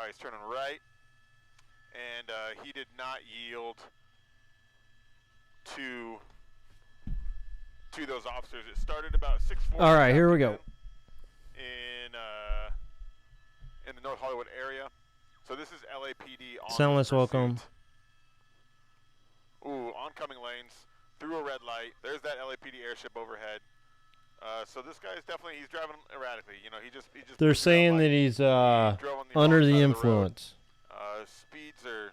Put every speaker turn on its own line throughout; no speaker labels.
right, he's turning right, and he did not yield to those officers. It started about 6:40.
All right, here we go.
In the North Hollywood area. So this is LAPD on
Soundless welcome.
Ooh, oncoming lanes through a red light. There's that LAPD airship overhead. So this guy is definitely, he's driving erratically. You know, he just.
They're saying that he's under the influence.
Speeds are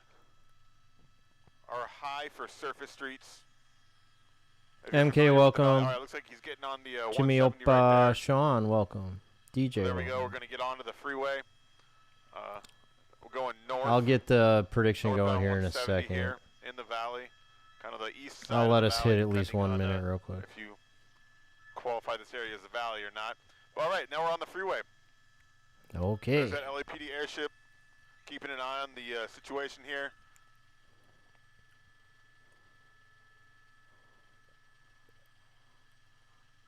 high for surface streets.
MK, welcome.
All right, looks like he's getting on the
Jimmy Opa, right, Sean, welcome. DJ.
There we go. We're going to get onto the freeway. We're going north.
I'll get the prediction going here in a second.
Here in the valley, kind of the east side.
I'll let us hit at least 1 minute real quick.
If you qualify this area as a valley or not. Well, all right, now we're on the freeway.
Okay.
There's that LAPD airship. Keeping an eye on the situation here.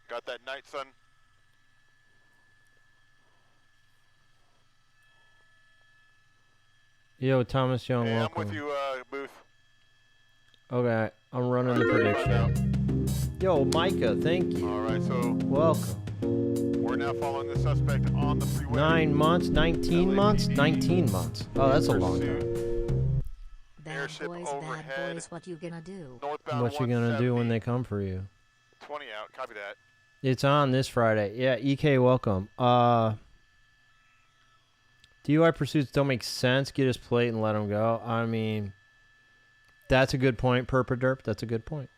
Got that night sun.
Yo, Thomas Young,
hey,
welcome.
I'm with you, Booth.
Okay, I'm running the prediction. Yo, Micah, thank you.
All right, so
welcome.
We're now following the suspect on the freeway.
9 months, 19 months, 19 months. Oh, that's a long time.
Bad boys, bad boys, what you gonna do?
Northbound
what you gonna do when they come for you?
20 out, copy that.
It's on this Friday. Yeah, EK, welcome. DUI pursuits don't make sense. Get his plate and let him go. I mean, that's a good point, Perpaderp. That's a good point.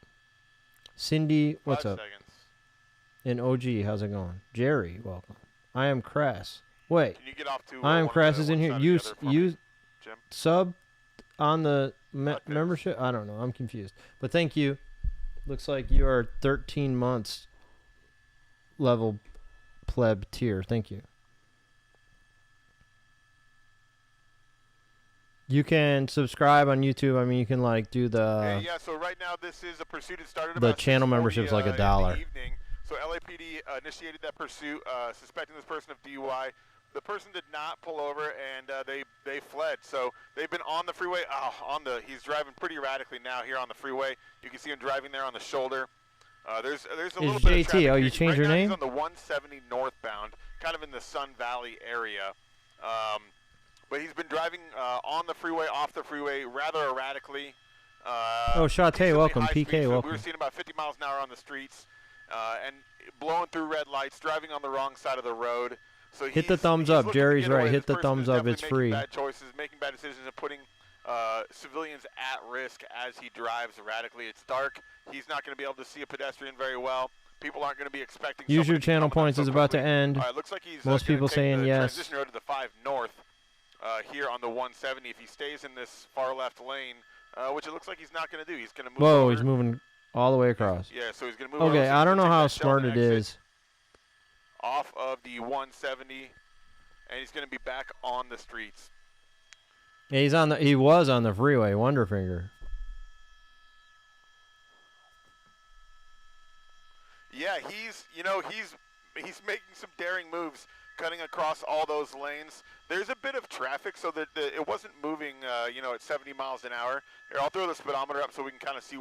Cindy, what's
5
up?
seconds.
And OG, how's it going? Jerry, welcome. I am Crass. Wait.
Can you get off to,
I am Crass is in here. You
Jim?
sub on the membership? I don't know. I'm confused. But thank you. Looks like you are 13 months level pleb tier. Thank you. You can subscribe on YouTube. I mean, you can like do the.
Yeah. So right now, this is a pursuit. It started
the
about
channel membership's like $1.
So LAPD initiated that pursuit, suspecting this person of DUI. The person did not pull over, and they fled. So they've been on the freeway. He's driving pretty erratically now here on the freeway. You can see him driving there on the shoulder. There's a little bit of traffic.
Oh, you changed your name?
He's on the 170 northbound, kind of in the Sun Valley area. But he's been driving on the freeway, off the freeway, rather erratically.
Shate, welcome. PK, welcome.
We were seeing about 50 miles an hour on the streets, and blowing through red lights, driving on the wrong side of the road. So
hit the thumbs up. Jerry's right. Hit the thumbs up. It's free.
Bad choices, making bad decisions, and putting civilians at risk as he drives erratically. It's dark. He's not going to be able to see a pedestrian very well. People aren't going to be expecting.
Use your channel points is about to end.
All right, looks like he's
most people saying yes.
Transition road to the 5 north here on the 170. If he stays in this far left lane, which it looks like he's not going to do, he's going to move.
Whoa,
over.
He's moving all the way across.
Yeah, so he's going to move.
Okay,
over, so
I don't know how smart it is.
Off of the 170, and he's going to be back on the streets.
Yeah, he was on the freeway, Wonderfinger.
Yeah, he's making some daring moves, cutting across all those lanes. There's a bit of traffic, so that it wasn't moving, at 70 miles an hour. Here, I'll throw the speedometer up so we can kind of see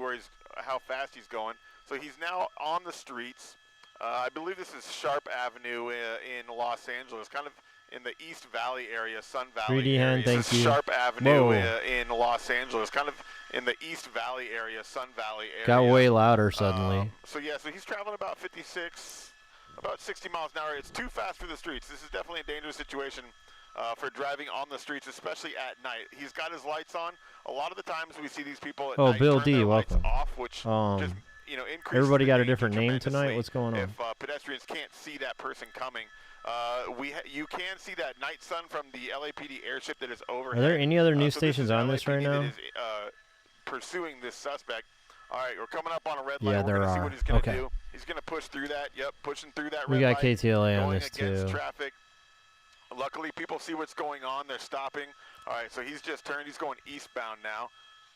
how fast he's going. So he's now on the streets. I believe this is Sharp Avenue in Los Angeles, kind of in the East Valley area, Sun Valley
3D
area.
hand, thank you.
Sharp Avenue in Los Angeles, kind of in the East Valley area, Sun Valley area.
Got way louder suddenly.
So he's traveling about 60 miles an hour. It's too fast for the streets. This is definitely a dangerous situation for driving on the streets, especially at night. He's got his lights on. A lot of the times we see these people at night
Bill
turn
D,
their
welcome.
lights off, which just increases
everybody got a
the danger
different name tonight. What's going on?
If pedestrians can't see that person coming. You can see that night sun from the LAPD airship that is overhead.
Are there any other news stations on this right now?
That is, pursuing this suspect. All right, we're coming up on a red light.
Yeah,
we're going to see what he's going to
okay.
do. He's going to push through that. Yep, pushing through that red
we got
light.
KTLA on this
against
too.
Traffic. Luckily, people see what's going on. They're stopping. All right, so he's just turned. He's going eastbound now.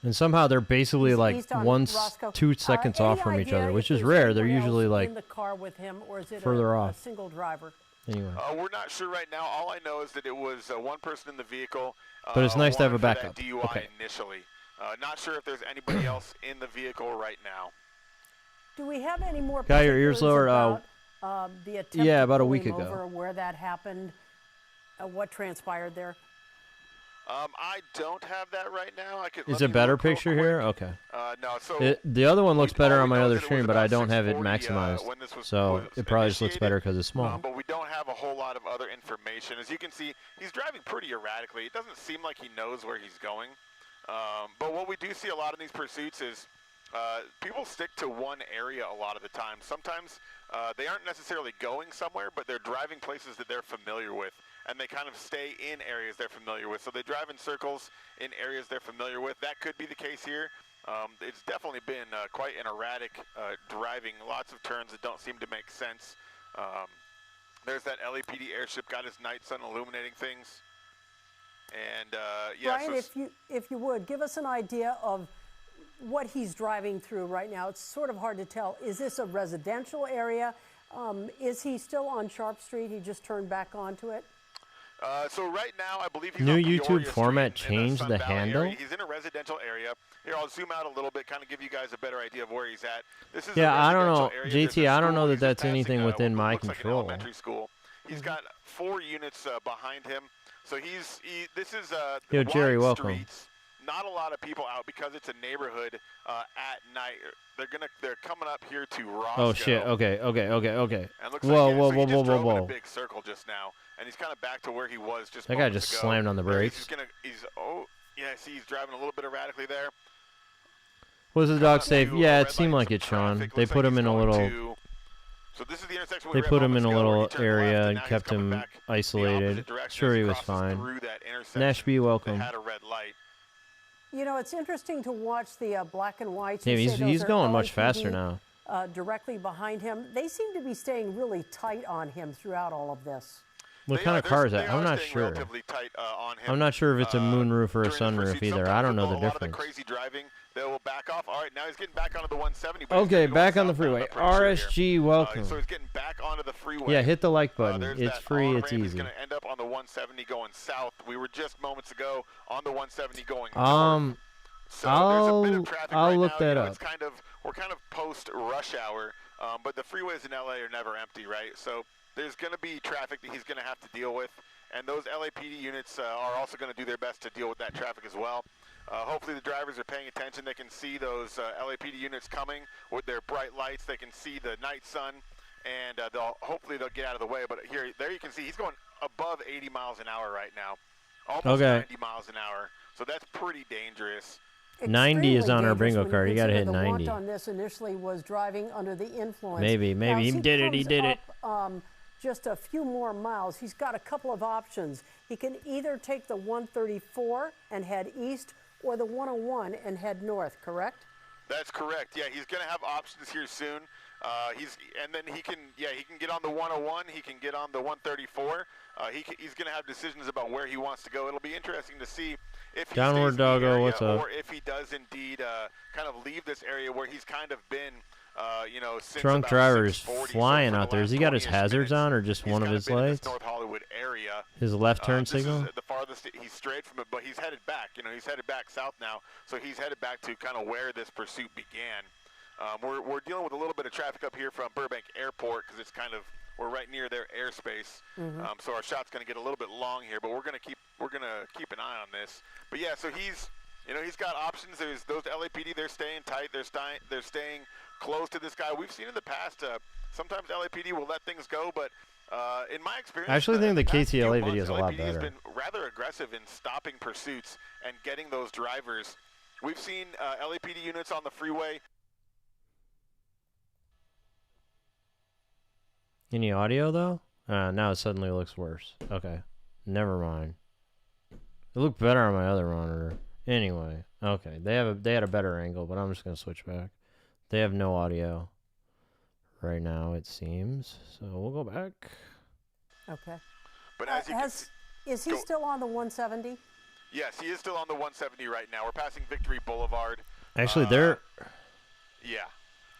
And somehow they're basically like 2 seconds off from each other, which is rare. They're usually like
in the car with him, or is it
further
a
off.
single driver?
Anyway.
We're not sure right now. All I know is that it was one person in the vehicle.
But it's nice to have a
wanted for
backup.
that DUI initially. Not sure if there's anybody else in the vehicle right now.
Do we have any more
Got your ears lower?
about the attempt
yeah,
to
about a
pull
week
him
ago.
over, where that happened, what transpired there?
I don't have that right now.
Is a better picture here? Okay.
No, so
the other one looks better on my other
that it was
screen, but I
about
don't have it
6:40,
maximized.
when this was
So it probably just looks
initiated.
better because it's small.
But we don't have a whole lot of other information. As you can see, he's driving pretty erratically. It doesn't seem like he knows where he's going. But what we do see a lot in these pursuits is people stick to one area a lot of the time. Sometimes they aren't necessarily going somewhere, but they're driving places that they're familiar with, and they kind of stay in areas they're familiar with. So they drive in circles in areas they're familiar with. That could be the case here. It's definitely been quite an erratic driving, lots of turns that don't seem to make sense. There's that LAPD airship, got his night sun illuminating things. And yeah,
Brian, if you would, give us an idea of what he's driving through right now. It's sort of hard to tell. Is this a residential area? Is he still on Sharp Street? He just turned back onto it?
So right now, I believe he's
New
on
YouTube
Peoria
format
Street in
changed
Sun
the
Valley
handle?
area. He's in a residential area. Here, I'll zoom out a little bit, kind of give you guys a better idea of where he's at. This is
Yeah,
a
I don't know.
residential area. There's
JT,
a
I don't know
school.
that
He's
that's
passing,
anything within
what
my
looks like an
control.
elementary school. He's got 4 units behind him. So this is
Yo, Jerry,
wide
welcome.
streets. Not a lot of people out because it's a neighborhood at night. They're coming up here to Roscoe.
Oh shit! Okay.
And looks
Whoa,
like,
whoa,
so he just drove in
whoa!
a big circle just now, and he's kind of back to where he was just.
That guy
moments
just
ago.
slammed on the brakes.
See, he's driving a little bit erratically there.
Was the dog safe? Yeah, it seemed like it, Sean. They put him in a little.
So this is the intersection
They put him in a little
area
area and kept him isolated. Sure, he was fine. Nashby, welcome.
Had a red light.
You know, it's interesting to watch the black and whites.
Damn,
You say those
he's
are
going much
LAPD,
faster now.
Directly behind him. They seem to be staying really tight on him throughout all of this.
What kind of car is that? I'm not sure. I'm not sure if it's a moonroof or a sunroof either. I don't know the
difference. A lot of the
difference.
crazy driving, they will back off. All right, now he's getting back onto the 170.
Okay, back on the freeway. RSG, welcome.
So he's getting back onto the freeway.
Yeah, hit the like button.
There's
It's
that
free.
on
It's
ramp.
easy.
He's going to end up on the 170 going south. We were just moments ago on the 170 going north. So there's a bit of traffic
I'll
right
look
now.
that up.
It's we're kind of post rush hour, but the freeways in LA are never empty, right? So there's going to be traffic that he's going to have to deal with, and those LAPD units are also going to do their best to deal with that traffic as well. Hopefully the drivers are paying attention. They can see those LAPD units coming with their bright lights. They can see the night sun, and hopefully they'll get out of the way. But there you can see he's going above 80 miles an hour right now, almost 90 miles an hour. So that's pretty dangerous.
90 is on our bingo card. You got to hit 90.
The want on this initially was driving under the influence.
Maybe
now,
he did it. He did it.
Just a few more miles. He's got a couple of options. He can either take the 134 and head east, or the 101 and head north. Correct?
That's correct. Yeah, he's going to have options here soon. And then he can get on the 101. He can get on the 134. He's going to have decisions about where he wants to go. It'll be interesting to see if he
Downward
stays
doggo,
in the area,
what's up?
or if he does indeed kind of leave this area where he's kind of been, since
Drunk
about
driver is
6:40.
flying
So for
out
the
there. Has he
last
got his
20-ish
hazards
minutes,
on or just
he's
one of
kind
his
been in
lights?
this North Hollywood area.
His left turn
This
signal?
is the farthest. He's straight from it, but he's headed back. He's headed back south now. So he's headed back to kind of where this pursuit began. We're dealing with a little bit of traffic up here from Burbank Airport because it's we're right near their airspace. So our shot's going to get a little bit long here, but we're going to keep an eye on this. But yeah, so he's got options. There's those LAPD. They're staying tight. They're staying close to this guy. We've seen in the past. Sometimes LAPD will let things go, but in my experience,
I actually think the
past few
KTLA
months,
video is a lot
LAPD has
better.
been rather aggressive in stopping pursuits and getting those drivers. We've seen LAPD units on the freeway.
Any audio though? Now it suddenly looks worse. Okay, never mind. It looked better on my other monitor. Anyway, okay, they had a better angle, but I'm just gonna switch back. They have no audio right now, it seems. So we'll go back.
Okay.
But as you can see,
is he still on the 170?
Yes, he is still on the 170 right now. We're passing Victory Boulevard.
Actually, they're
Yeah.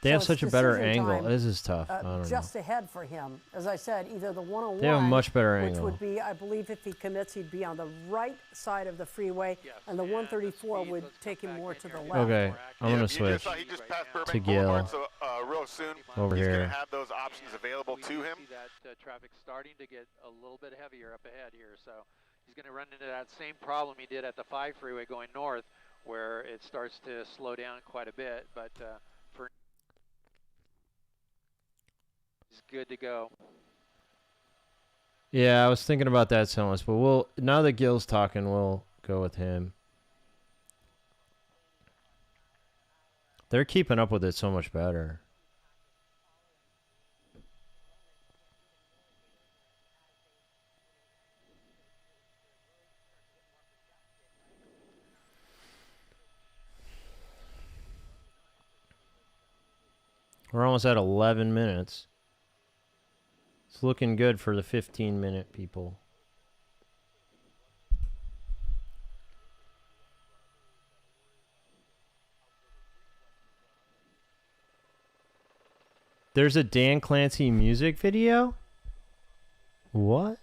They have
it's
such a better
decision
angle.
time,
This is tough. I don't
just
know.
ahead for him. As I said, either the 101,
They have a much better
which
angle.
would be, I believe, if he commits, he'd be on the right side of the freeway, and the 134 would take him more to the left.
Okay, I'm gonna switch
He just passed
to
Burbank
Gil
Boulevard, so real soon
over
he's
here.
going to have those options available to him.
See that traffic starting to get a little bit heavier up ahead here, so he's going to run into that same problem he did at the 5 freeway going north, where it starts to slow down quite a bit, but for he's good to go.
Yeah, I was thinking about that so much, but now that Gil's talking, we'll go with him. They're keeping up with it so much better. We're almost at 11 minutes. It's looking good for the 15-minute people. There's a Dan Clancy music video? What?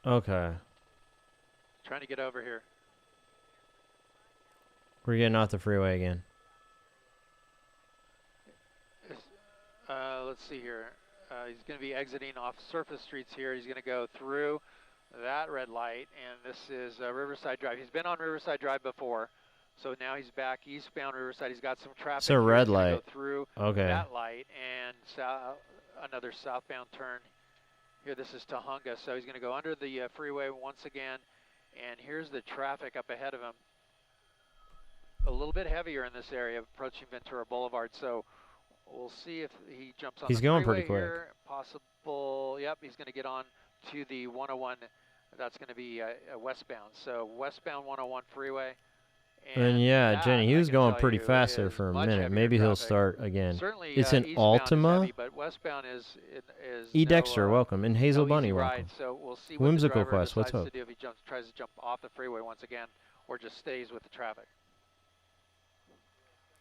Okay.
Trying to get over here.
We're getting off the freeway again.
Let's see here. He's going to be exiting off surface streets here. He's going to go through that red light, and this is Riverside Drive. He's been on Riverside Drive before, so now he's back eastbound Riverside. He's got some traffic.
It's a red
He's gonna
light.
Go through
Okay.
that light and another southbound turn. Here, this is Tahunga, so he's going to go under the freeway once again, and here's the traffic up ahead of him. A little bit heavier in this area, approaching Ventura Boulevard, so we'll see if he jumps on
He's
the
going
freeway
pretty quick.
here. Possible, yep, he's going to get on to the 101. That's going to be westbound. So westbound 101 freeway.
And yeah,
that,
Jenny, he
I
was
can
going
tell
pretty
you,
fast there
is
for a
much
minute.
heavier
Maybe he'll
traffic.
start again.
Certainly,
It's an
eastbound is
Altima.
heavy, but westbound is
E.
no,
Dexter, welcome. And Hazel
no
Bunny,
easy
welcome.
ride. So we'll see what
Whimsical
the driver
Quest, what's
decides
up?
to do if he tries to jump off the freeway once again, or just stays with the traffic.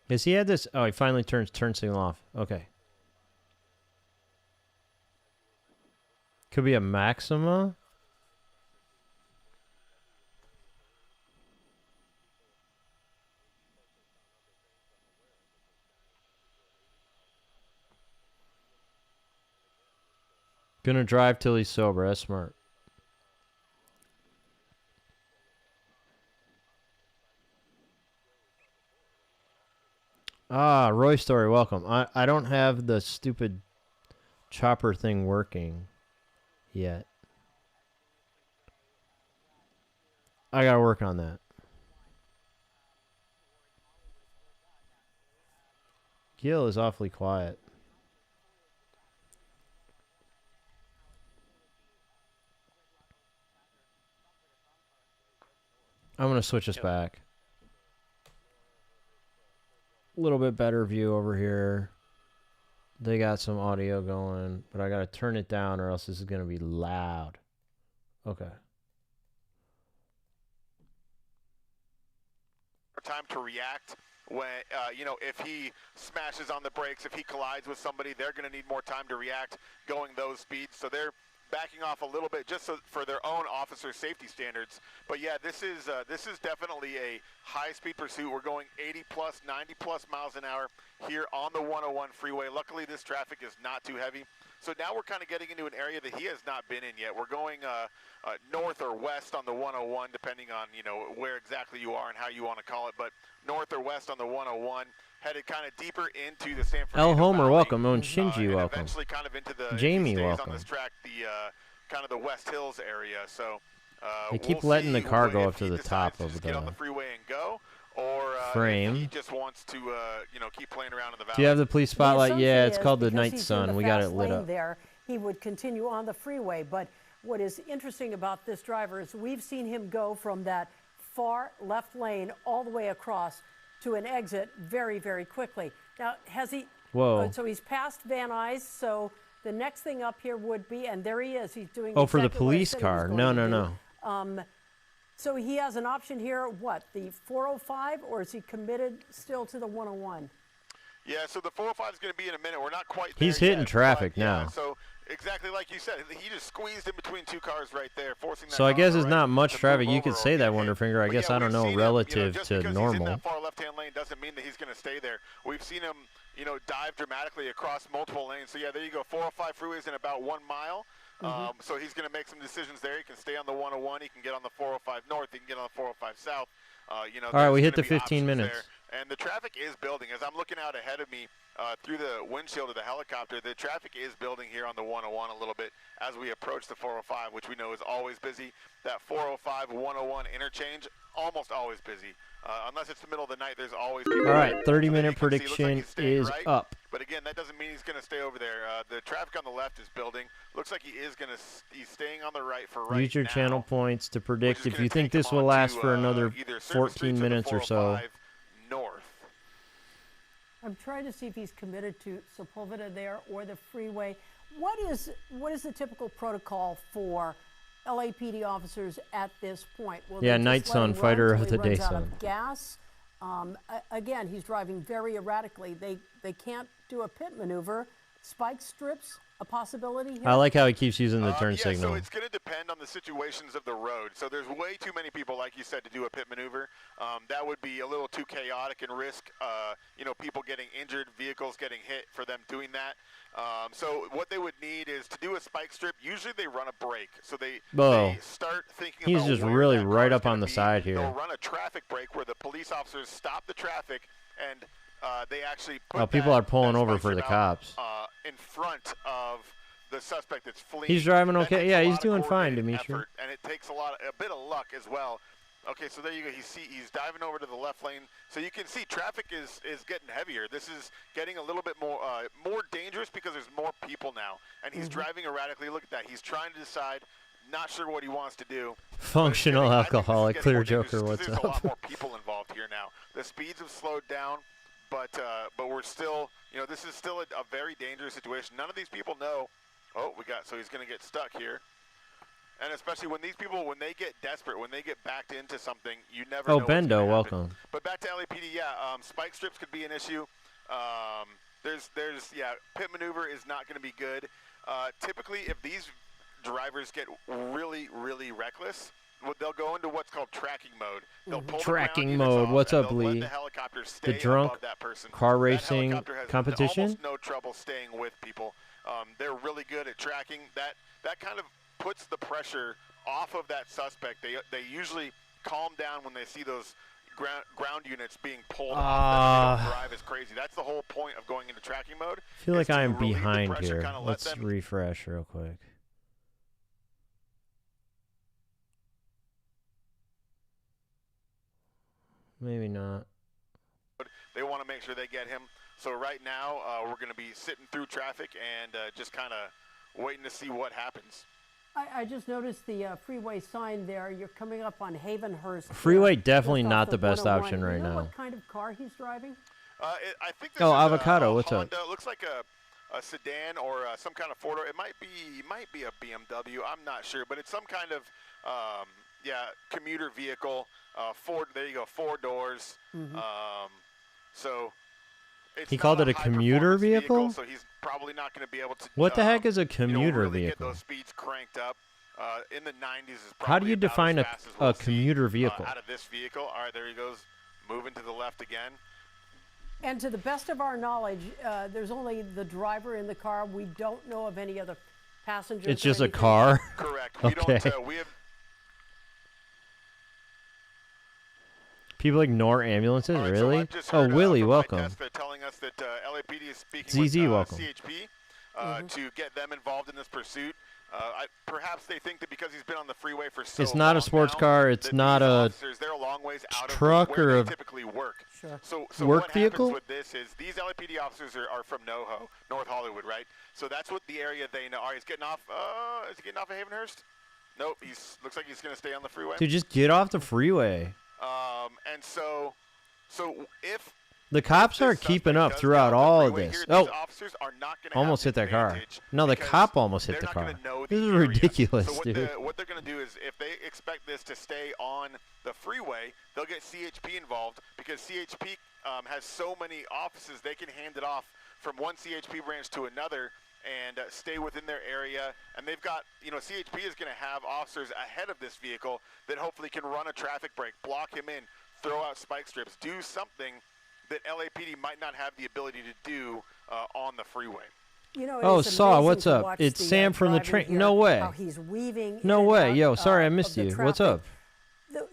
Yes, he had this. Oh, he finally turn signal off. Okay. Could be a Maxima. Gonna drive till he's sober. That's smart. Ah, Roy Story, welcome. I don't have the stupid chopper thing working yet. I gotta work on that. Gil is awfully quiet. I'm gonna switch us back. A little bit better view over here. They got some audio going, but I gotta turn it down or else this is gonna be loud. Okay.
Time to react when, if he smashes on the brakes, if he collides with somebody, they're going to need more time to react going those speeds. So they're backing off a little bit just for their own officer safety standards. But yeah, this is definitely a high-speed pursuit. We're going 80+, 90+ miles an hour here on the 101 freeway. Luckily, this traffic is not too heavy. So now we're kind of getting into an area that he has not been in yet. We're going north or west on the 101, depending on where exactly you are and how you want to call it. But north or west on the 101, headed kind of deeper into the San Fernando
El Homer,
Valley,
welcome. And Shinji,
and
welcome.
eventually kind of into the
Jamie,
if he stays
welcome.
on this track, the kind of the West Hills area. So
They keep
we'll
letting the
see
car go
if
up to
he
the
decides
top
to
of
just get on
the
the freeway and go, or
frame.
if he just wants to keep playing around in the valley.
Do you have the police spotlight?
The
Yeah,
assumption
it's
is
called the
because
Night
he's in
Sun.
the
We got it
fast
lit
lane
up.
there, he would continue on the freeway. But what is interesting about this driver is we've seen him go from that far left lane all the way across to an exit very, very quickly. Now, has he?
Whoa.
So he's past Van Nuys. So the next thing up here would be, and there he is. He's doing.
Oh, for the
exactly what I
police
said he was
car.
going
No,
to
no,
do.
no.
So he has an option here, what, the 405, or is he committed still to the 101?
Yeah, so the 405 is going to be in a minute. We're not quite there
He's hitting
yet,
traffic
but,
now.
Yeah, so exactly like you said, he just squeezed in between two cars right there, forcing that
So I guess
car
it's
right
not much
to
traffic.
move
You could
over
say
or
that,
get hit.
Wonderfinger. I
But
guess
yeah,
I don't
we've
know
seen him,
relative
just
to
because
normal.
he's in that far left-hand lane doesn't mean that he's going to stay there. We've seen him, dive dramatically across multiple lanes. So yeah, there you go. 405 freeways in about 1 mile. So he's going to make some decisions there. He can stay on the 101. He can get on the 405 north. He can get on the 405 south.
All right, we hit the 15 minutes.
There. And the traffic is building. As I'm looking out ahead of me through the windshield of the helicopter, the traffic is building here on the 101 a little bit as we approach the 405, which we know is always busy. That 405-101 interchange, almost always busy. Unless it's the middle of the night, there's always people.
All right,
there.
30-minute prediction is
right,
up.
But again, that doesn't mean he's going to stay over there. The traffic on the left is building. Looks like he's staying on the right for right now.
Use your channel points to predict if you think this will last for another 14 minutes or so.
North.
I'm trying to see if he's committed to Sepulveda there or the freeway. What is the typical protocol for LAPD officers at this point? Will
Yeah,
they just
Night
let
Sun,
him
fighter
run
of
till
the
he
day
runs out
sun.
of gas? Again, he's driving very erratically. They can't do a pit maneuver. Spike strips, a possibility here?
I like how he keeps using the turn signal.
So it's going to depend on the situations of the road. So there's way too many people, like you said, to do a pit maneuver. That would be a little too chaotic and risk, people getting injured, vehicles getting hit for them doing that. So what they would need is to do a spike strip. Usually they run a break. So they start thinking
he's
about
just
where
really
that
right
car's
up on
gonna
the
be.
side here.
They'll run a traffic break where the police officers stop the traffic and they actually put
people are pulling
that
over
spike
for the
strip out,
cops.
in front of the suspect that's fleeing.
He's driving
That
okay.
takes
Yeah,
a
he's
lot of
doing fine,
coordinated
Dimitri.
effort, and it takes a bit of luck as well. Okay, so there you go. He's diving over to the left lane. So you can see traffic is getting heavier. This is getting a little bit more dangerous because there's more people now, and he's driving erratically. Look at that. He's trying to decide. Not sure what he wants to do.
Functional alcoholic, Clear Joker, what's
There's
up?
a lot more people involved here now. The speeds have slowed down, but we're still, this is still a very dangerous situation. None of these people know. Oh, so he's going to get stuck here. And especially when these people, when they get desperate, when they get backed into something, you never know what's
Bendo,
gonna happen.
welcome.
But back to LAPD, spike strips could be an issue. Pit maneuver is not going to be good. Typically, if these drivers get really, really reckless, they'll go into what's called tracking mode. They'll pull
Tracking
the ground
mode.
units off,
What's
and
up,
they'll let
Lee?
the helicopter stay
The drunk
above that person.
car
That
racing
helicopter has
competition?
almost no trouble staying with people. They're really good at tracking. That kind of puts the pressure off of that suspect. They usually calm down when they see those ground units being pulled off. They don't drive as crazy. That's the whole point of going into tracking mode.
I feel like I am
relieve the
behind
pressure,
here.
kinda let
Let's
them
refresh real quick. Maybe not.
They want to make sure they get him. So right now, we're going to be sitting through traffic and just kind of waiting to see what happens.
I just noticed the freeway sign there. You're coming up on Havenhurst.
Freeway definitely
just
not
off
the best
101.
option right
You know
now.
what kind of car he's driving?
I think this
Oh,
is
Avocado,
a
what's up?
Honda. It looks like a sedan or some kind of four-door. It might be a BMW. I'm not sure, but it's some kind of commuter vehicle. There you go, 4 doors. So it's
He called
not
it a commuter
high-performance
vehicle?
So he's probably not going to be able to.
What the heck is a commuter
really
vehicle?
Get those speeds cranked up. In the 90s is probably
How do you
about
define
as
a
fast as we'll
commuter
see,
vehicle?
out of this vehicle. All right, there he goes, moving to the left again.
And to the best of our knowledge, there's only the driver in the car. We don't know of any other passengers.
It's
or
just a
anything.
car?
Correct. We
Okay.
don't. We have.
People ignore ambulances?
All right,
Really?
So I've just
Oh,
heard,
Willie,
from my
welcome.
desk, they're telling us that LAPD is speaking
ZZ,
with
welcome.
CHP to get them involved in this pursuit. Perhaps they think that because he's been on the freeway for so
It's not a
long
sports
now,
car. It's
that
not
these
a
officers, they're a long ways out
truck
of where
or
they
a
typically work.
Sure.
So
work
what
vehicle?
happens with this is these LAPD officers are from NoHo, North Hollywood, right? So that's what the area they know. All right, he's getting off. Is he getting off of Havenhurst? Nope. Looks like he's going to stay on the freeway.
Dude, just get off the freeway.
And so if
The cops are keeping up throughout all of this. Oh, almost hit that car. No, the cop almost hit the car. This is ridiculous,
so
dude.
What they're going to do is, if they expect this to stay on the freeway, they'll get CHP involved, because CHP has so many offices, they can hand it off from one CHP branch to another and stay within their area. And they've got, CHP is going to have officers ahead of this vehicle that hopefully can run a traffic break, block him in, throw out spike strips, do something that LAPD might not have the ability to do on the freeway.
Oh, Saw, what's up? It's Sam from the train. No way. No way. Yo, sorry I missed you. What's up?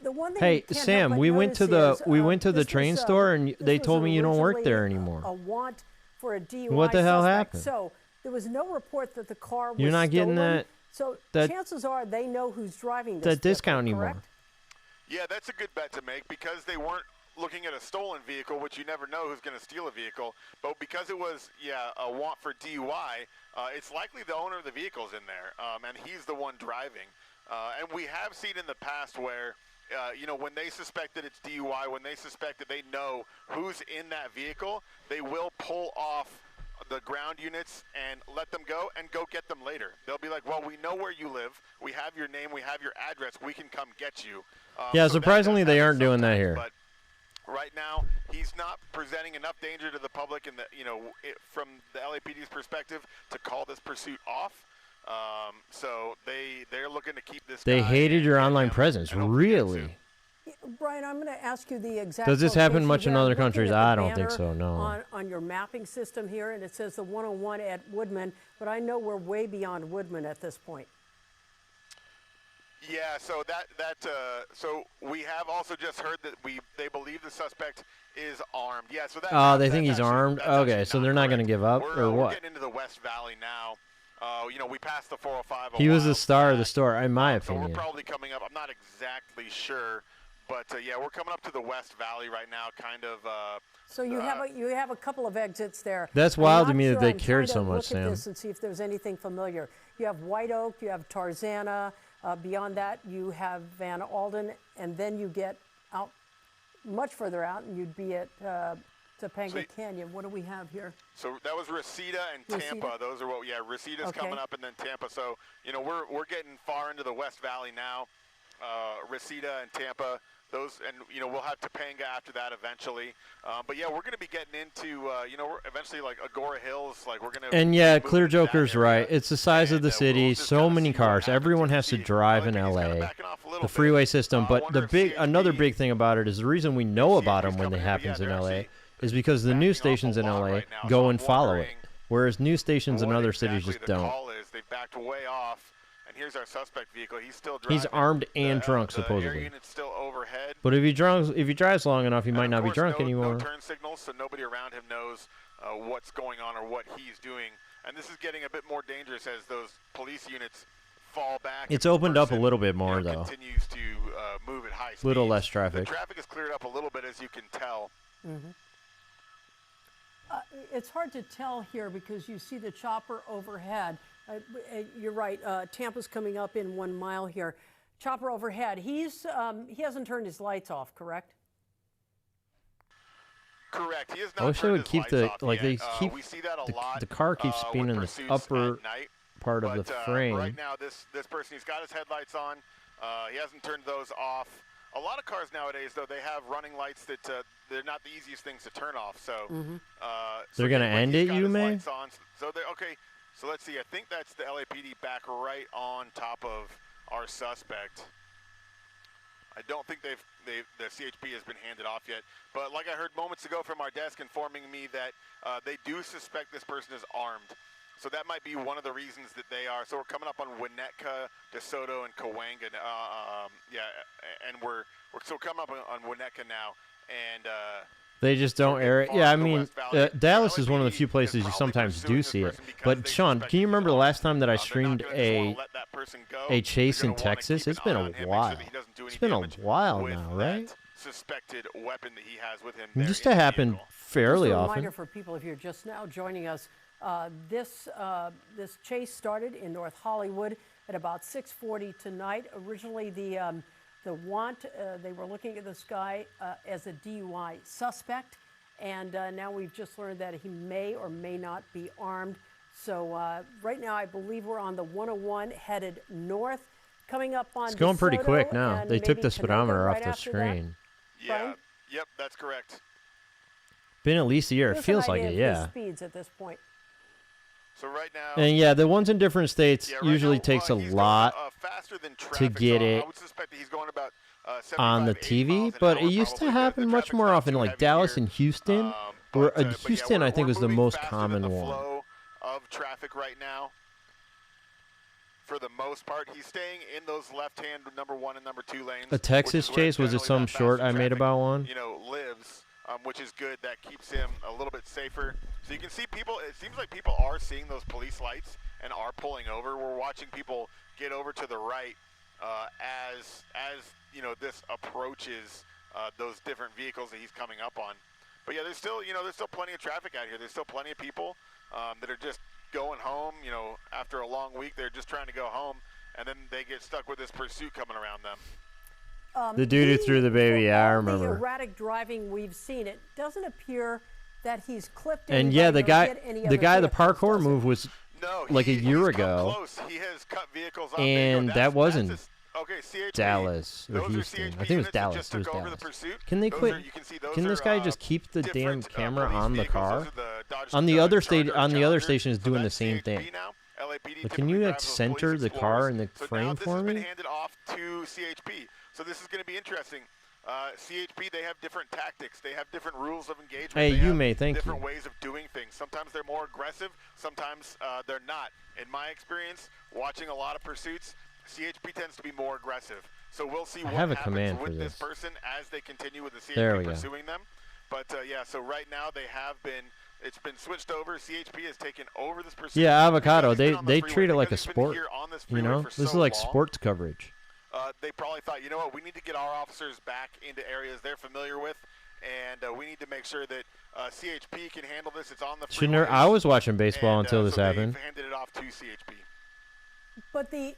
The one thing
hey, Sam, we went to the train store and they told me you don't work there anymore.
A want for a DUI
what the hell
suspect.
happened?
So there was no report that the car was
You're not getting
stolen.
that.
So chances are they know who's driving this
that discount
vehicle,
anymore.
correct?
Yeah, that's a good bet to make, because they weren't looking at a stolen vehicle, which you never know who's going to steal a vehicle. But because it was, a want for DUI, it's likely the owner of the vehicle's in there, and he's the one driving. And we have seen in the past where, when they suspect that it's DUI, when they suspect that they know who's in that vehicle, they will pull off the ground units and let them go and go get them later. They'll be like, well, we know where you live. We have your name. We have your address. We can come get you.
Yeah, surprisingly, they aren't doing that here.
But right now, he's not presenting enough danger to the public and from the LAPD's perspective to call this pursuit off. So they're looking to keep this.
They hated your online presence, really.
Brian, I'm going to ask you the exact.
Does this happen much in
I'm
other
looking
countries?
at the
I don't think
banner
so, no.
On your mapping system here, and it says the 101 at Woodman, but I know we're way beyond Woodman at this point.
Yeah, so so we have also just heard that they believe the suspect is armed. Yeah, so that.
Oh, they think he's armed. Okay, so they're not going to give up, or what?
We're getting into the West Valley now. We passed the 405.
He was the star of the store, in my opinion.
So we're probably coming up. I'm not exactly sure, but yeah, we're coming up to the West Valley right now, kind of.
So you have a couple of exits there.
That's wild to me that they cared so much, Sam.
Look at this and see if there's anything familiar. You have White Oak, you have Tarzana. Beyond that, you have Van Alden, and then you get out much further out, and you'd be at Topanga Canyon. What do we have here?
So that was Reseda and Tampa. Those are Reseda's coming up, and then Tampa. So we're getting far into the West Valley now. Reseda and Tampa. Those, and we'll have Topanga after that eventually. But yeah, we're going to be getting into we're eventually like Agora Hills. Like we're going to.
And yeah, Clear Joker's right. It's the size of the city. So many cars. Everyone has to drive in LA. The freeway system. But another big thing about it is the reason we know about them when it happens in LA is because the news stations in LA go and follow it, whereas news stations in other cities just don't.
They backed way off. Here's our suspect vehicle. He's still driving.
He's armed and drunk, supposedly.
Air unit's still overhead.
But if he drives long enough, he might not be drunk anymore.
No turn signals, so nobody around him knows what's going on or what he's doing. And this is getting a bit more dangerous as those police units fall back.
It's opened up a little bit more, though.
Continues to move at high speed.
Little less traffic.
The traffic has cleared up a little bit, as you can tell.
Mm-hmm. It's hard to tell here because you see the chopper overhead. You're right. Tampa's coming up in 1 mile here. Chopper overhead. He hasn't turned his lights off, correct?
Correct. He has not.
I wish they would keep the
they keep. We see that a lot.
The car keeps spinning in the upper part of the frame.
Right now, this person, he's got his headlights on. He hasn't turned those off. A lot of cars nowadays, though, they have running lights that they're not the easiest things to turn off. So
they're gonna end it, you may.
So they're okay. So let's see. I think that's the LAPD back right on top of our suspect. I don't think the CHP has been handed off yet. But like I heard moments ago from our desk informing me that they do suspect this person is armed. So that might be one of the reasons that they are. So we're coming up on Winnetka, DeSoto, and Cahuenga. And we're coming up on Winnetka now. And
they just don't air it. Yeah, I mean, Dallas is one of the few places you sometimes do see it. But Sean, can you remember the last time that I streamed a chase in Texas? It's been a while. It's been a while now, right?
Suspected weapon that he has with him.
It used to happen fairly often.
Just a reminder for people, if you're just now joining us, this chase started in North Hollywood at about 6:40 tonight. Originally, the want, they were looking at this guy as a DUI suspect, And now we've just learned that he may or may not be armed. So right now, I believe we're on the 101 headed north. Coming up on
It's going pretty
DeSoto
quick now.
and
They took
maybe
the speedometer
Canoga
off
right
the
after that.
screen.
Yeah,
Brian?
yep, that's correct.
Been at least a year. It
Give us
feels
an
like
idea
it,
of
yeah.
his speeds at this point.
So right now,
And yeah, the ones in different states
yeah, right
usually
now,
takes a
he's
lot
going, faster than
to
traffic,
get
so
it
I would suspect that he's going about
on the
75, 80 miles
TV,
an
but
hour
it used to
probably.
happen
The
much
traffic's
more
not
often,
too
like
heavy
Dallas
here.
and Houston.
But yeah,
Houston, I think, was the
moving
most
faster
common
than the
one.
flow of traffic right now. For the most part, he's staying in those left-hand number 1 and number 2 lanes.
A Texas
which is where
chase, was it
generally
some
that
short
faster
I made
traffic,
about one?
You know, lives, which is good. That keeps him a little bit safer. So you can see people. It seems like people are seeing those police lights and are pulling over. We're watching people get over to the right as you know this approaches those different vehicles that he's coming up on. But yeah, there's still plenty of traffic out here. There's still plenty of people that are just going home. You know, after a long week, they're just trying to go home, and then they get stuck with this pursuit coming around them.
The dude who threw the baby, yeah, I
The
remember.
erratic driving we've seen, it doesn't appear that he's clipped
And
anybody
yeah,
or
the
hit any
the
other
guy, the
vehicles,
parkour
does it?
move was
No,
like a year
he's come
ago,
close. He has cut vehicles off.
and that wasn't
okay, CHP.
Dallas or
Those are
Houston.
CHP
I think it was
units that
Dallas.
just
It was
took over the
Dallas.
pursuit.
Can they
Those
quit?
are- you can see those
Can this
are,
guy just keep the damn
different,
camera
police
on the
vehicles.
car?
Those are the Dodge,
On the other state,
Charger
on the other
Challenger.
station is
So
doing the
that's
same
CHP
thing.
now. LAPD
But can you
typically
like
drives those
center
police
the car
Explorers.
in the
So now
frame
this
for
has been
me?
handed off to CHP. So this is going to be interesting. CHP, they have different tactics. They have different rules of engagement.
Hey,
they
you
have
may, thank
different
you.
ways of doing things. Sometimes they're more aggressive. Sometimes they're not. In my experience, watching a lot of pursuits, CHP tends to be more aggressive. So we'll see
I
what
have a
happens
command
with
for
this
this.
person as they continue with the
There we
CHP
go.
pursuing them. But yeah, so right now they have been. It's been switched over. CHP has taken over this pursuit.
Yeah, Avocado.
Because he's been on the
They
freeway,
treat it like a
because he's been
sport.
here on this
You
freeway
know,
for
this is
so
like
long.
sports coverage.
They probably thought, you know what, we need to get our officers back into areas they're familiar with, and we need to make sure that CHP can handle this. It's on the freeway.
Shouldn't I was watching baseball until this
so
happened.
They've handed it off to CHP.
But the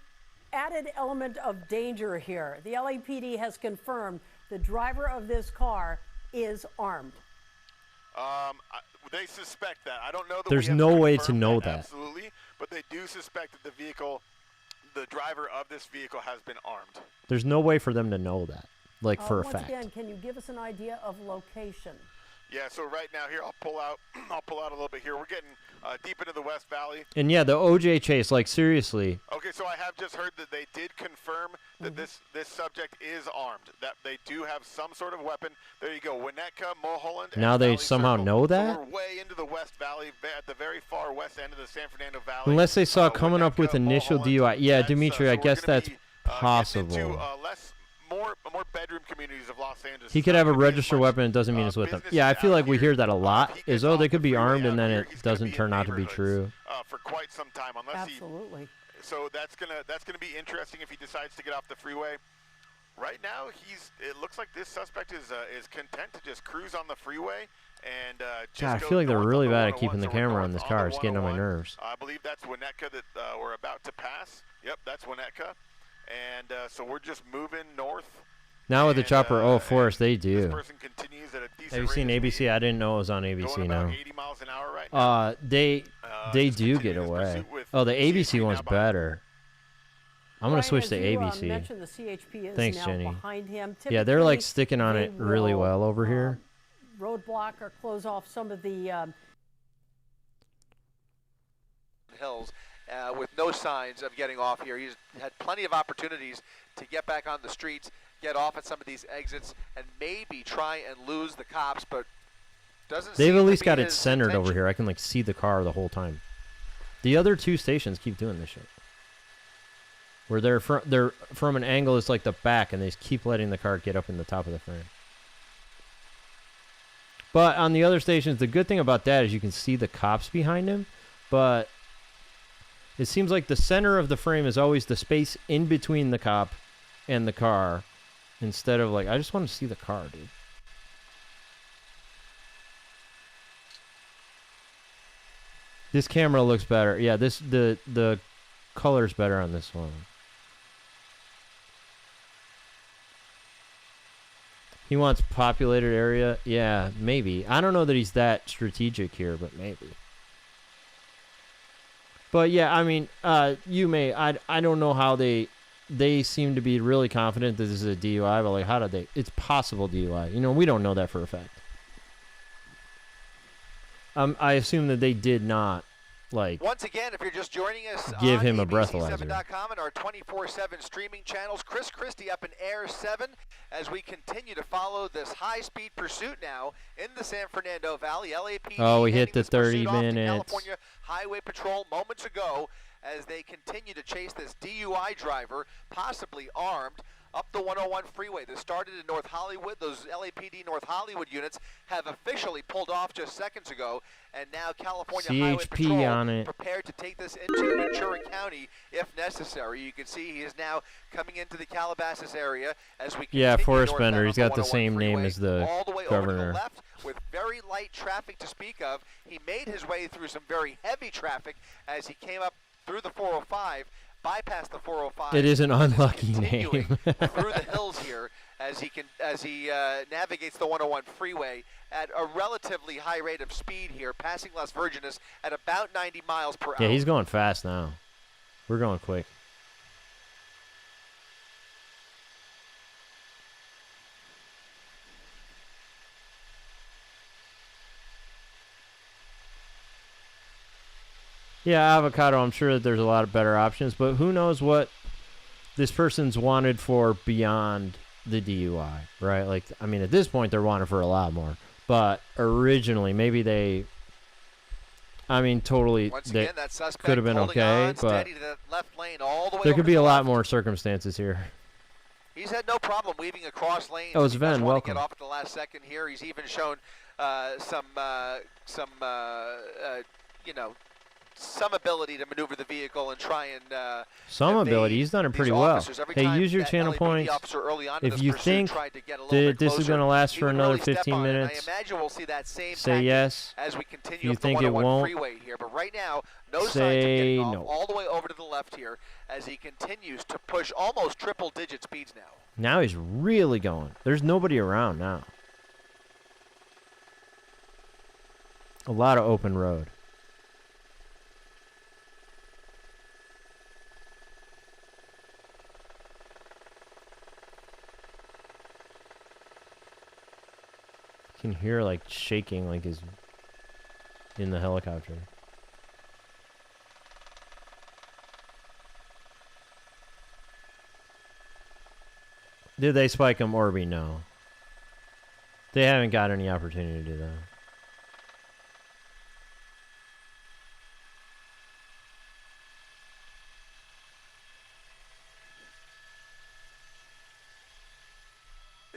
added element of danger here, the LAPD has confirmed the driver of this car is armed.
They suspect that. I don't know that
There's
we have
no way to
confirmed
know
that,
that.
absolutely, but they do suspect that the driver of this vehicle has been armed.
There's no way for them to know that, like for a
Once
fact.
again, can you give us an idea of location?
Yeah, so right now here I'll pull out a little bit here. We're getting deep into the West Valley.
And yeah, the OJ chase, like seriously,
Okay, so I have just heard that they did confirm that this subject is armed, that they do have some sort of weapon. There you go, Winnetka, Mulholland, and
Now they
Valley
somehow
Circle.
know
So
that?
we're way into the West Valley, at the very far west end of the San Fernando Valley.
unless they saw coming up with
Winnetka,
initial
Mulholland.
DUI. Yeah,
That's,
Dimitri,
so
I
we're
guess
gonna
that's
be, getting
possible.
into, more bedroom communities of Los Angeles.
He
It's
could
not
have a
gonna be as
registered
much,
weapon. It doesn't mean it's with them.
business
Yeah, I feel
out
like we
here.
hear that a lot.
He
Is
gets
oh,
off
they
the
could be
freeway
armed, and
out
then
here,
it
he's gonna
doesn't
be in
turn out to be
neighborhoods,
true.
for quite some time, unless he.
Absolutely.
So that's gonna be interesting if he decides to get off the freeway. Right now, it looks like this suspect is content to just cruise on the freeway and just
God, I
go
feel like they're
north on
really
the
bad at
101.
keeping the
So we're
camera
north
on this
the
car. It's getting on my
101.
nerves.
I believe that's Winnetka that we're about to pass. Yep, that's Winnetka, and so we're just moving north.
Now with the
And,
chopper, oh, Forrest, they
This
do.
person continues at a decent
Have you seen
rate of
ABC?
speed,
I didn't know it was on
going
ABC
about
now.
80 miles an hour right now.
They
Just
do
continue
get
this
away.
pursuit with
Oh, the
CHP
ABC
now
one's
behind him.
better. I'm gonna
Brian,
switch
as
to
you,
ABC.
mentioned the CHP is
Thanks,
now
Jenny.
behind him.
Yeah, they're like
Typically,
sticking on
they
it really
will,
well over here.
Roadblock or close off some of the
hills with no signs of getting off here. He's had plenty of opportunities to get back on the streets, get off at some of these exits, and maybe try and lose the cops, but doesn't
They've
seem
at
to
least
be
got it
his
centered over
intention.
here. I can like see the car the whole time. The other two stations keep doing this shit. Where they're from an angle, it's like the back, and they just keep letting the car get up in the top of the frame. But on the other stations, the good thing about that is you can see the cops behind him, but it seems like the center of the frame is always the space in between the cop and the car, instead of like, I just want to see the car, dude. This camera looks better. Yeah, the color's better on this one. He wants populated area. Yeah, maybe. I don't know that he's that strategic here, but maybe. But yeah, I mean, you may. I don't know how they seem to be really confident that this is a DUI, but like, how did they? It's possible DUI. You know, we don't know that for a fact. I assume that they did not, like.
Once again, if you're just joining us,
give
on
him a
ABC7.com
breathalyzer.
and our 24/7 streaming channels, Chris Christie up in Air 7 as we continue to follow this high-speed pursuit now in the San Fernando Valley. LAPD.
Oh, we hit the 30
minutes.
minutes.
California Highway Patrol moments ago as they continue to chase this DUI driver, possibly armed, up the 101 freeway. This started in North Hollywood. Those LAPD North Hollywood units have officially pulled off just seconds ago, and now California Highway Patrol
on it.
prepared to take this into Ventura County if necessary. You can see he is now coming into the Calabasas area as we continue
Forrest
northbound
Bender.
on
He's
the
got the
101
same name
freeway,
as the
all the way
governor.
over to the left with very light traffic to speak of. He made his way through some very heavy traffic as he came up through the 405. Bypass the 405.
It is an unlucky name.
Through the hills here as he navigates the 101 freeway at a relatively high rate of speed here, passing Las Virgenes at about 90 miles per hour.
Yeah, he's going fast now. We're going quick. Yeah, avocado, I'm sure that there's a lot of better options, but who knows what this person's wanted for beyond the DUI, right? Like, I mean, at this point, they're wanted for a lot more. But originally, maybe they, I mean, totally,
Once again, that suspect
could have been okay, but
to the left lane all the way
there
over
could be
to
a
the
lot
left.
more circumstances here.
He's had no problem weaving across lanes.
Oh, it's
He does
Ven,
want to
welcome.
get off at the last second here. He's even shown some ability to maneuver the vehicle and try and
Some
evade
ability. He's done it
these
pretty well.
officers. Every
Hey,
time
use your
that
channel
LAPD
points.
officer early on in
If
this
you
pursuit
think
tried to get a little
that
bit
this is
closer,
going to last
he
for
would
another
really step
15
on it. And
minutes,
I imagine we'll see that same
say
tactic
yes.
as we
If
continue
you
up the
think it
101
won't,
freeway here. But right now, no signs of
say
getting off.
no.
All the way over to the left here as he continues to push almost triple-digit speeds now.
Now he's really going. There's nobody around now. A lot of open road. You can hear like shaking like is in the helicopter. Did they spike him, Orby? No. They haven't got any opportunity to do that.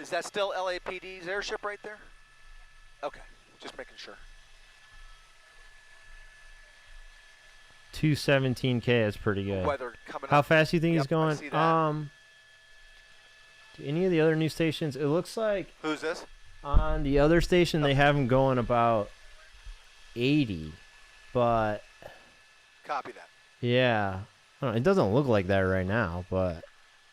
Is that still LAPD's airship right there? Okay, just making sure.
217K is pretty good.
Weather coming
How
up.
fast do you think he's
Yep, I
going?
see that.
Do any of the other news stations? It looks like
Who's this?
on the other station they have him going about 80, but
Copy that.
yeah, I don't know, it doesn't look like that right now. But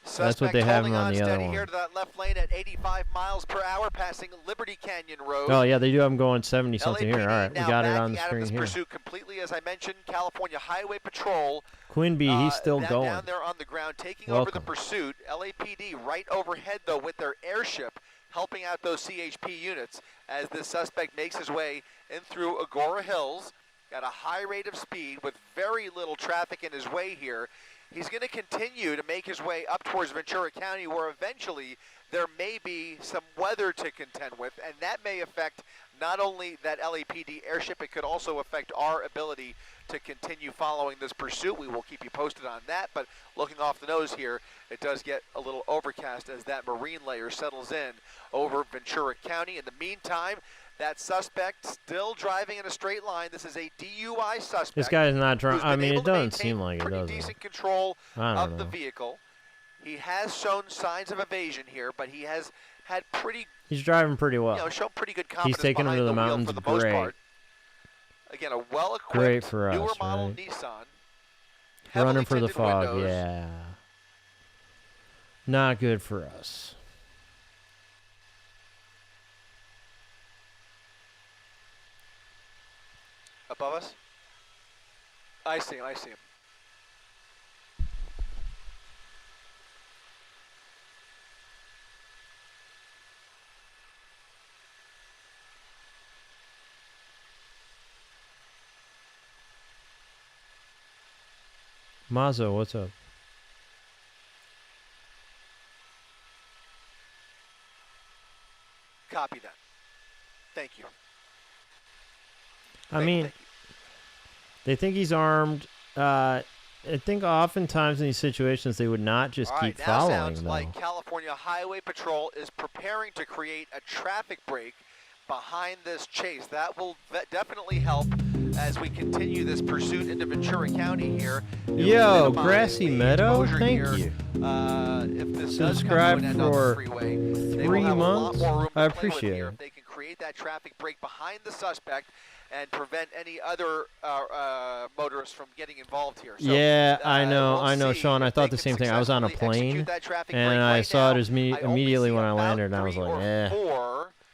Suspect
that's what they have
holding
him on the other
steady
one.
here to that left lane at 85 miles per hour, passing Liberty Canyon Road.
Oh yeah, they do have him going 70 something here.
LAPD
All right, we
now
got it
backing
on the
out of
screen
this
here.
pursuit completely, as I mentioned. California Highway Patrol.
Quinby, he's still
down
going.
there on the ground, taking over the
Welcome.
pursuit. LAPD right overhead, though, with their airship, helping out those CHP units as this suspect makes his way in through Agora Hills at a high rate of speed with very little traffic in his way here. He's going to continue to make his way up towards Ventura County, where eventually there may be some weather to contend with, and that may affect not only that LAPD airship, it could also affect our ability to continue following this pursuit. We will keep you posted on that, but looking off the nose here, it does get a little overcast as that marine layer settles in over Ventura County. In the meantime, that suspect still driving in a straight line. This is a DUI suspect.
This guy is not
who's
drunk. I
been
mean,
able
it
to
doesn't
maintain
seem like it,
pretty
does it?
decent control
I don't
of the
know.
vehicle. He has shown signs of evasion here, but he has had pretty,
He's driving pretty well.
shown pretty good confidence
taking him
behind
to the
the wheel
mountains.
for the most
Great.
part. Again, a well-equipped,
Great for
newer
us,
model
right?
Nissan.
Running
heavily
for the
tinted
fog,
windows.
yeah. Not good for us.
Above us? I see him. I see him.
Mazzo, what's up?
Copy that. Thank you.
I mean, they think he's armed. I think oftentimes in these situations they would not just keep following.
Sounds like California Highway Patrol is preparing to create a traffic break behind this chase. That will definitely help as we continue this pursuit into Ventura County here.
Yo, Grassy Meadow, thank you.
If this
Subscribe
does come to an end on the
for
freeway,
3 months. I
appreciate
appreciate it.
If they can create that traffic break behind the suspect and prevent any other motorists from getting involved here. So,
yeah, I know,
we'll
Sean. I thought the same thing. I was on a plane, and I saw it immediately when I landed, and I was like,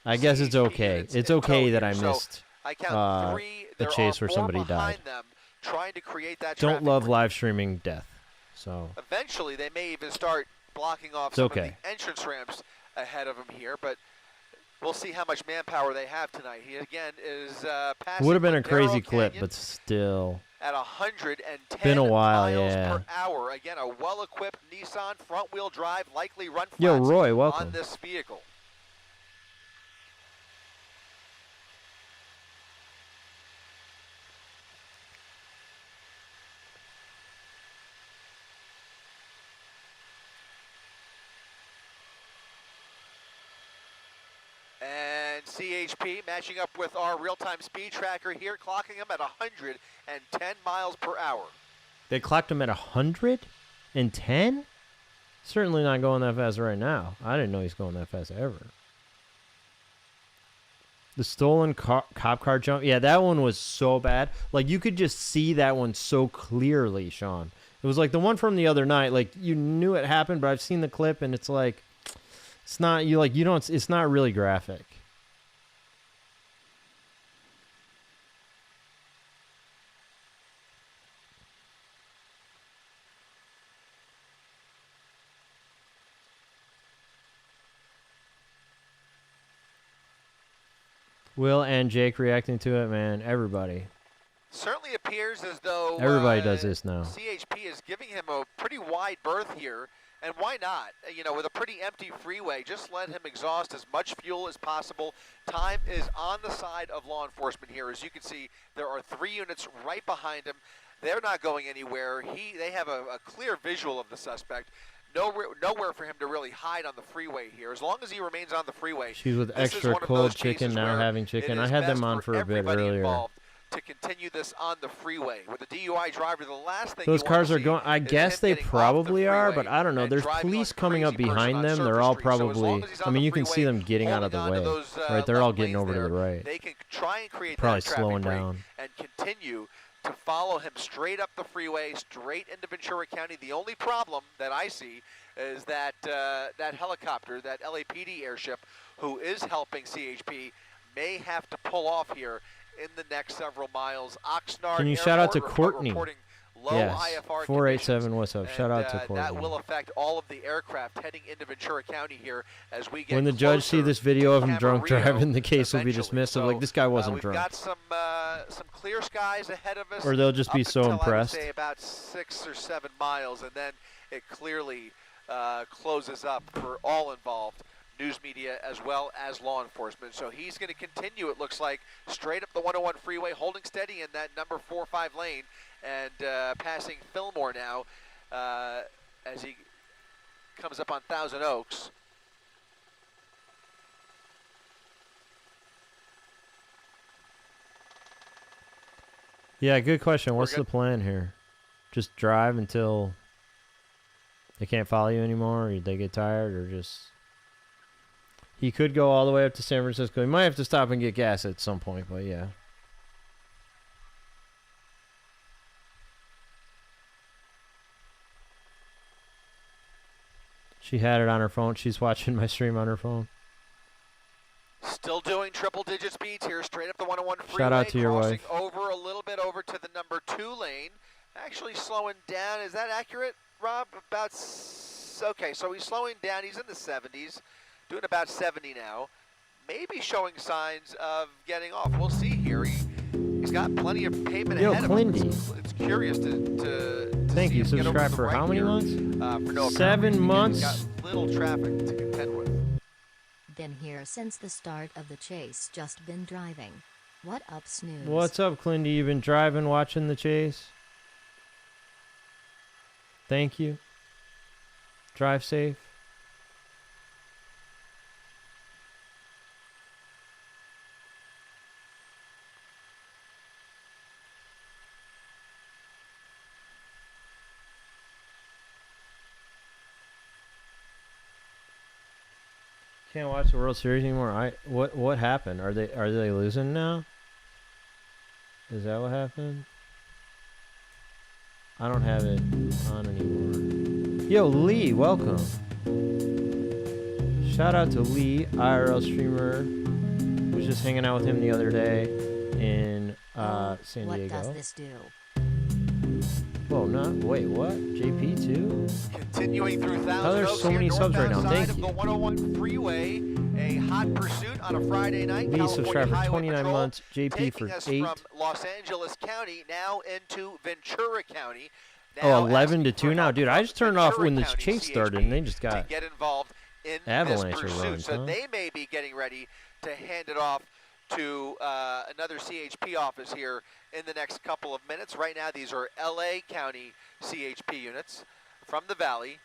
I guess it's okay. It's okay that I missed the chase where somebody died.
Trying to create that
Don't love live streaming death. So
eventually, they may even start blocking off some of the entrance ramps ahead of them here, but we'll see how much manpower they have tonight. He again is passing.
Would have been a crazy
Ventura
clip,
Canyon
but still.
At 110
been a while,
miles per hour. Again, a well-equipped Nissan front-wheel drive, likely run flats
Yo, Roy, welcome.
on this vehicle. And CHP matching up with our real-time speed tracker here, clocking him at 110 miles per hour.
They clocked him at 110? Certainly not going that fast right now. I didn't know he's going that fast ever. The stolen cop car jump. Yeah, that one was so bad. Like, you could just see that one so clearly, Sean. It was like the one from the other night. Like, you knew it happened, but I've seen the clip, and it's like, it's not, it's not really graphic. Will and Jake reacting to it, man. Everybody.
Certainly appears as though
everybody does this now.
CHP is giving him a pretty wide berth here, and why not? You know, with a pretty empty freeway, just let him exhaust as much fuel as possible. Time is on the side of law enforcement here. As you can see, there are 3 units right behind him. They're not going anywhere. They have a clear visual of the suspect. Nowhere for him to really hide on the freeway here. As long as he remains on the freeway.
She's with extra cold chicken, now having chicken. I had them on for a bit earlier.
To continue this on the freeway with a DUI driver, the last thing
those cars are going. I guess they probably are, but I don't know. There's police coming up behind them. They're all probably. I mean, you can see them getting out of the way. Right, they're all getting over to the right.
They can try and create
probably
that traffic
slowing
break
down
and continue to follow him straight up the freeway, straight into Ventura County. The only problem that I see is that that helicopter, that LAPD airship, who is helping CHP, may have to pull off here in the next several miles. Oxnard
Can you
Airport
shout out to Courtney?
Low IFR
487, what's up? Shout out to Courtney.
That will affect all of the aircraft heading into Ventura County here as we get
when the judge see this video of him drunk driving, the case will be dismissed. So, like, this guy wasn't drunk.
We've got some clear skies ahead of us.
Or they'll just be so impressed.
I would say about 6 or 7 miles, and then it clearly closes up for all involved. News media as well as law enforcement. So he's going to continue, it looks like, straight up the 101 freeway, holding steady in that number 4-5 lane, and passing Fillmore now as he comes up on Thousand Oaks.
Yeah, good question. What's the plan here? Just drive until they can't follow you anymore, or they get tired, or just... He could go all the way up to San Francisco. He might have to stop and get gas at some point, but yeah. She had it on her phone. She's watching my stream on her phone.
Still doing triple-digit speeds here, straight up the 101 freeway.
Shout out to your wife.
Over a little actually slowing down. Is that accurate, Rob? Okay, so he's slowing down. He's in the 70s, doing about 70 now. Maybe showing signs of getting off. We'll see here. He's got plenty of pavement ahead of him. It's curious to
Thank
see
you.
him get over
Subscribe
to the
for
right
how many
here,
months?
for no
7 months.
He's got little traffic to contend with.
Been here since the start of the chase, just been driving. What up, Snooze?
What's up, Clindy? You been driving, watching the chase? Thank you. Drive safe. Can't watch the World Series anymore. What happened? Are they losing now? Is that what happened? I don't have it on anymore. Yo, Lee, welcome. Shout out to Lee, IRL streamer. Was just hanging out with him the other day in San Diego.
What does this do?
Whoa, wait, what? JP too?
Continuing through Thousand
Oh, there's
Oaks
so
here,
many subs right now.
northbound
Thank
side
you.
of the 101 freeway, a hot pursuit on a Friday night.
Lee,
California
subscribe for
Highway
29
Patrol
months. JP for
taking us
8.
from Los Angeles County now into Ventura County.
Oh,
Now
11 to
asking
2
for
now.
help
Dude, I
from
just turned off
Ventura
when this
County
chase started,
CHP
and they just got
to get involved in
avalanche
this pursuit.
runs,
So
huh?
they may be getting ready to hand it off to another CHP office here in the next couple of minutes. Right now, these are LA County CHP units from the Valley.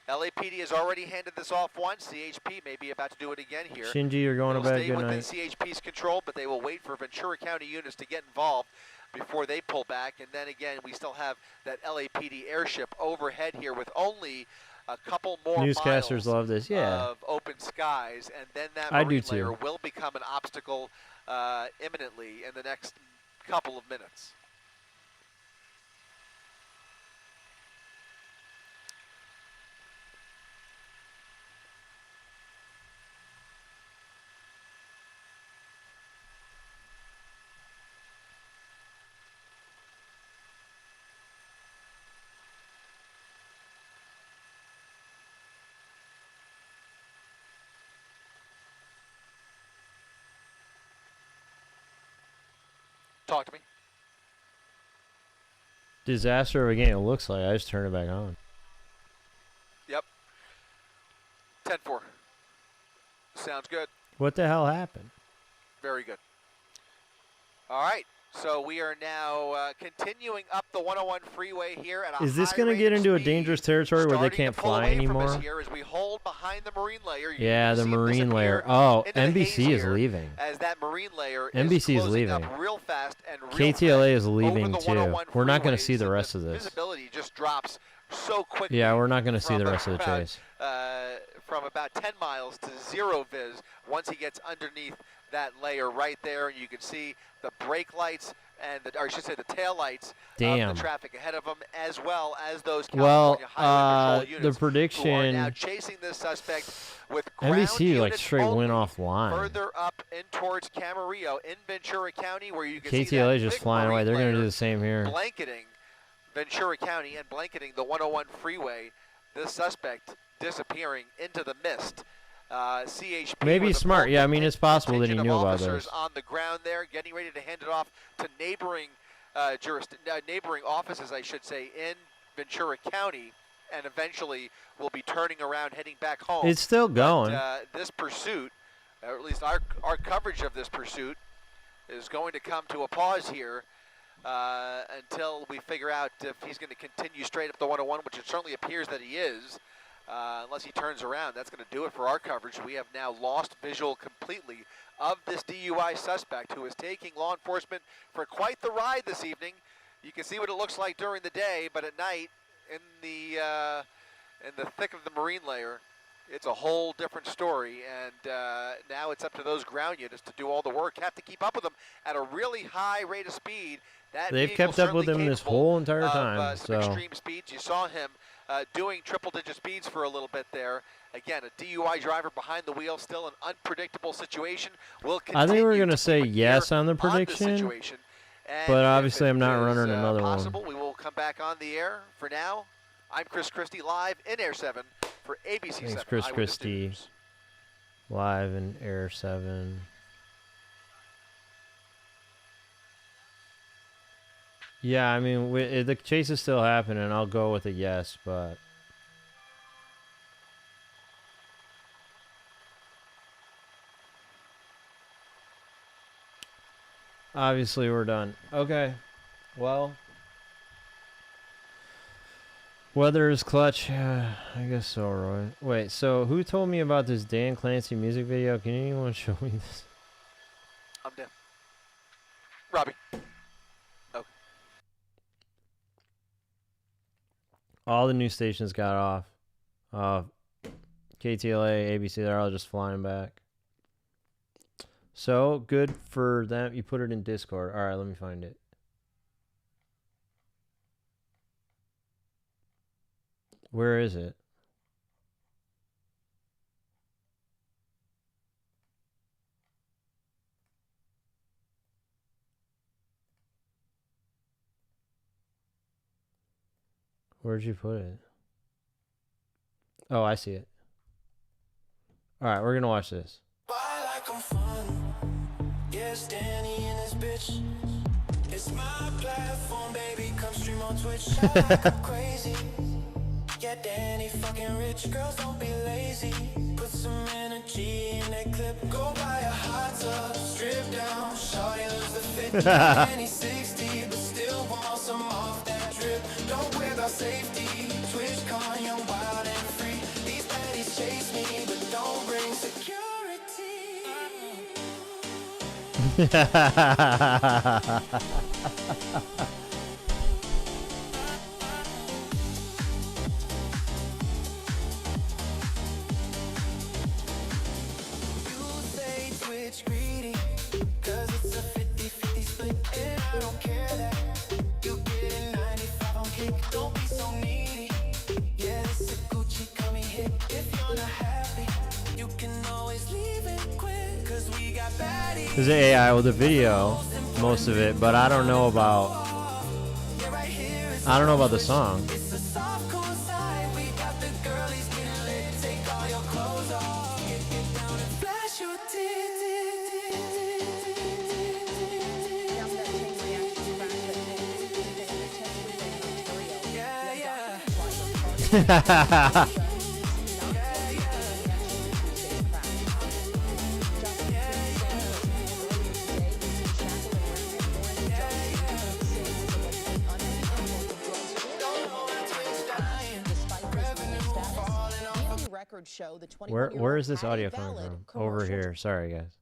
LAPD has already handed this off once. CHP may be about to do it again here.
Shinji, you're going to
It'll
bed.
stay
Good
within
night.
CHP's control, but they will wait for Ventura County units to get involved before they pull back. And then again, we still have that LAPD airship overhead here with only a couple more
Newscasters
miles
love this, yeah.
of open skies, and then that
I do
marine
too.
layer will become an obstacle imminently in the next couple of minutes. Talk to me.
Disaster of a game, it looks like. I just turned it back on.
Yep. 10-4. Sounds good.
What the hell happened?
Very good. All right. So we are now continuing up the 101 freeway here at a
Is this
high
going to
rate
get
of
into a
speed,
dangerous territory where they
starting to
can't
pull
fly
away from us
anymore?
Here as we hold behind the marine layer.
Yeah, the
see them
marine layer.
disappear
Oh,
into the haze
NBC is
here
leaving.
As that marine layer
NBC is
closing
leaving.
up real fast and real
KTLA is
thick
leaving
over the
too.
101
We're not going to
freeways,
see the
and
rest of this.
Visibility just drops so quickly.
Yeah, we're not going to see
from
the rest of the
about,
chase.
From about 10 miles to zero viz once he gets underneath that layer right there, and you can see the brake lights and or I should say the tail lights of the traffic ahead of them, as well as those California Highway Patrol units
the prediction
who are now chasing this suspect with ground
NBC like
units
straight
only
went offline.
further up in towards Camarillo in Ventura County, where you can see
KTLA
that
is just
big
flying away.
marine
They're going to
layer
do the same here.
blanketing Ventura County and blanketing the 101 freeway. This suspect disappearing into the mist. CHP
Maybe
with a
smart.
full
Yeah, I mean, it's possible that he
contingent
knew
of
about
officers
this.
on the ground there, getting ready to hand it off to neighboring neighboring offices, I should say, in Ventura County, and eventually will be turning around, heading back home.
It's still going.
But, this pursuit, or at least our coverage of this pursuit, is going to come to a pause here until we figure out if he's going to continue straight up the 101, which it certainly appears that he is. Unless he turns around, that's going to do it for our coverage. We have now lost visual completely of this DUI suspect who is taking law enforcement for quite the ride this evening. You can see what it looks like during the day, but at night, in the thick of the marine layer, it's a whole different story. And now it's up to those ground units to do all the work, have to keep up with them at a really high rate of speed.
They've kept up with him this whole entire time.
Some extreme speeds. You saw him doing triple-digit speeds for a little bit there. Again, a DUI driver behind the wheel, still an unpredictable situation. We'll
I think we're going to say
keep an
yes
ear
on the
this
prediction.
situation And
But
if
obviously
it
I'm not
is,
running another
possible,
one.
we will come back on the air. For now, I'm Chris Christie, live in Air 7 for ABC 7.
Thanks, Chris
Eyewitness
Christie.
News.
Live in Air 7. Yeah, I mean, if the chase is still happening, I'll go with a yes, but... Obviously, we're done. Okay. Well... Weather is clutch. I guess so, Roy. Wait, so who told me about this Dan Clancy music video? Can anyone show me this?
I'm down. Robbie. Okay.
All the new stations got off. KTLA, ABC, they're all just flying back. So, good for them. You put it in Discord. All right, let me find it. Where is it? Where'd you put it? Oh, I see it. All right, we're going to watch this. Yes, Danny and this bitch. It's my platform, baby. Come stream on Twitch. I'm crazy. Yeah, Danny fucking rich. Girls, don't be lazy. Put some energy in that clip. Go buy a hot tub. Strip down. Shawty lose the fit. Danny 60, but still want some off that drip. Don't wear the safety. Twitch con, young, wild and free. These baddies chase me, but don't bring security. This is AI with a video, most of it, but I don't know about the song.
Show the
where is this audio coming from? Over here. Sorry, guys.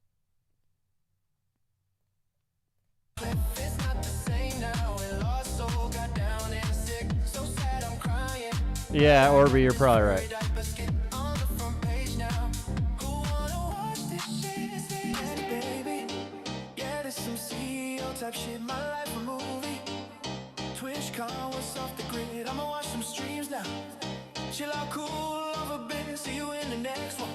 Yeah, Orby, you're probably right. Chill out, cool off a bit. See you in the next one.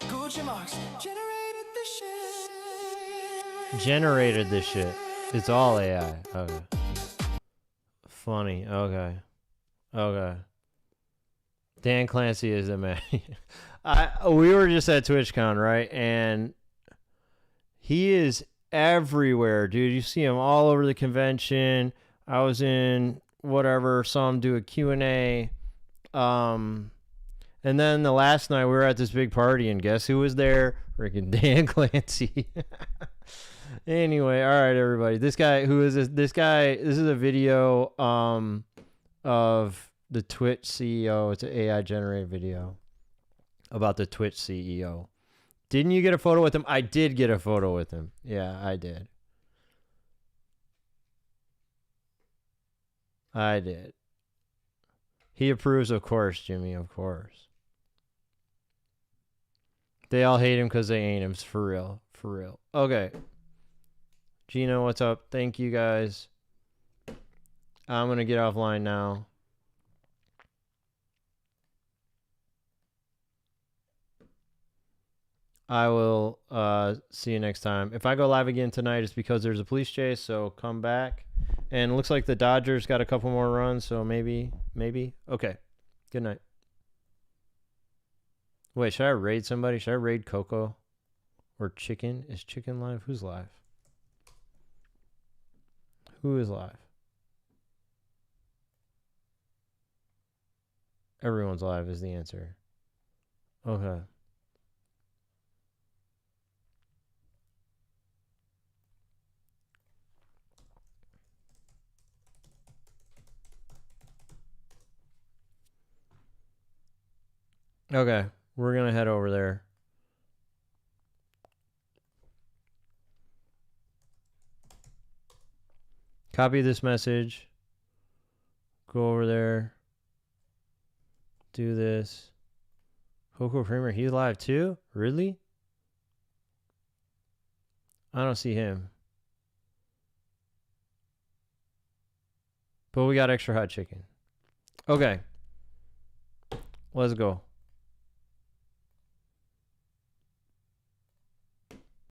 Gucci Marks generated this shit. Generated this shit. It's all AI. Okay. Funny. Okay. Okay. Dan Clancy is the man. We were just at TwitchCon, right? And he is everywhere, dude. You see him all over the convention. I was in whatever, saw him do a Q&A. And then the last night we were at this big party, and guess who was there? Freaking Dan Clancy. Anyway, all right, everybody. This guy, who is this? This guy, this is a video of the Twitch CEO. It's an AI generated video about the Twitch CEO. Didn't you get a photo with him? I did get a photo with him. Yeah, I did. I did. He approves, of course, Jimmy, of course. They all hate him because they ain't him. It's for real. For real. Okay. Gino, what's up? Thank you, guys. I'm going to get offline now. I will see you next time. If I go live again tonight, it's because there's a police chase, so come back. And it looks like the Dodgers got a couple more runs, so maybe. Okay. Good night. Wait, should I raid somebody? Should I raid Coco? Or Chicken? Is Chicken live? Who's live? Who is live? Everyone's live is the answer. Okay. Okay, we're going to head over there. Copy this message. Go over there. Do this. Coco Kramer, he's live too? Really? I don't see him. But we got extra hot chicken. Okay. Let's go.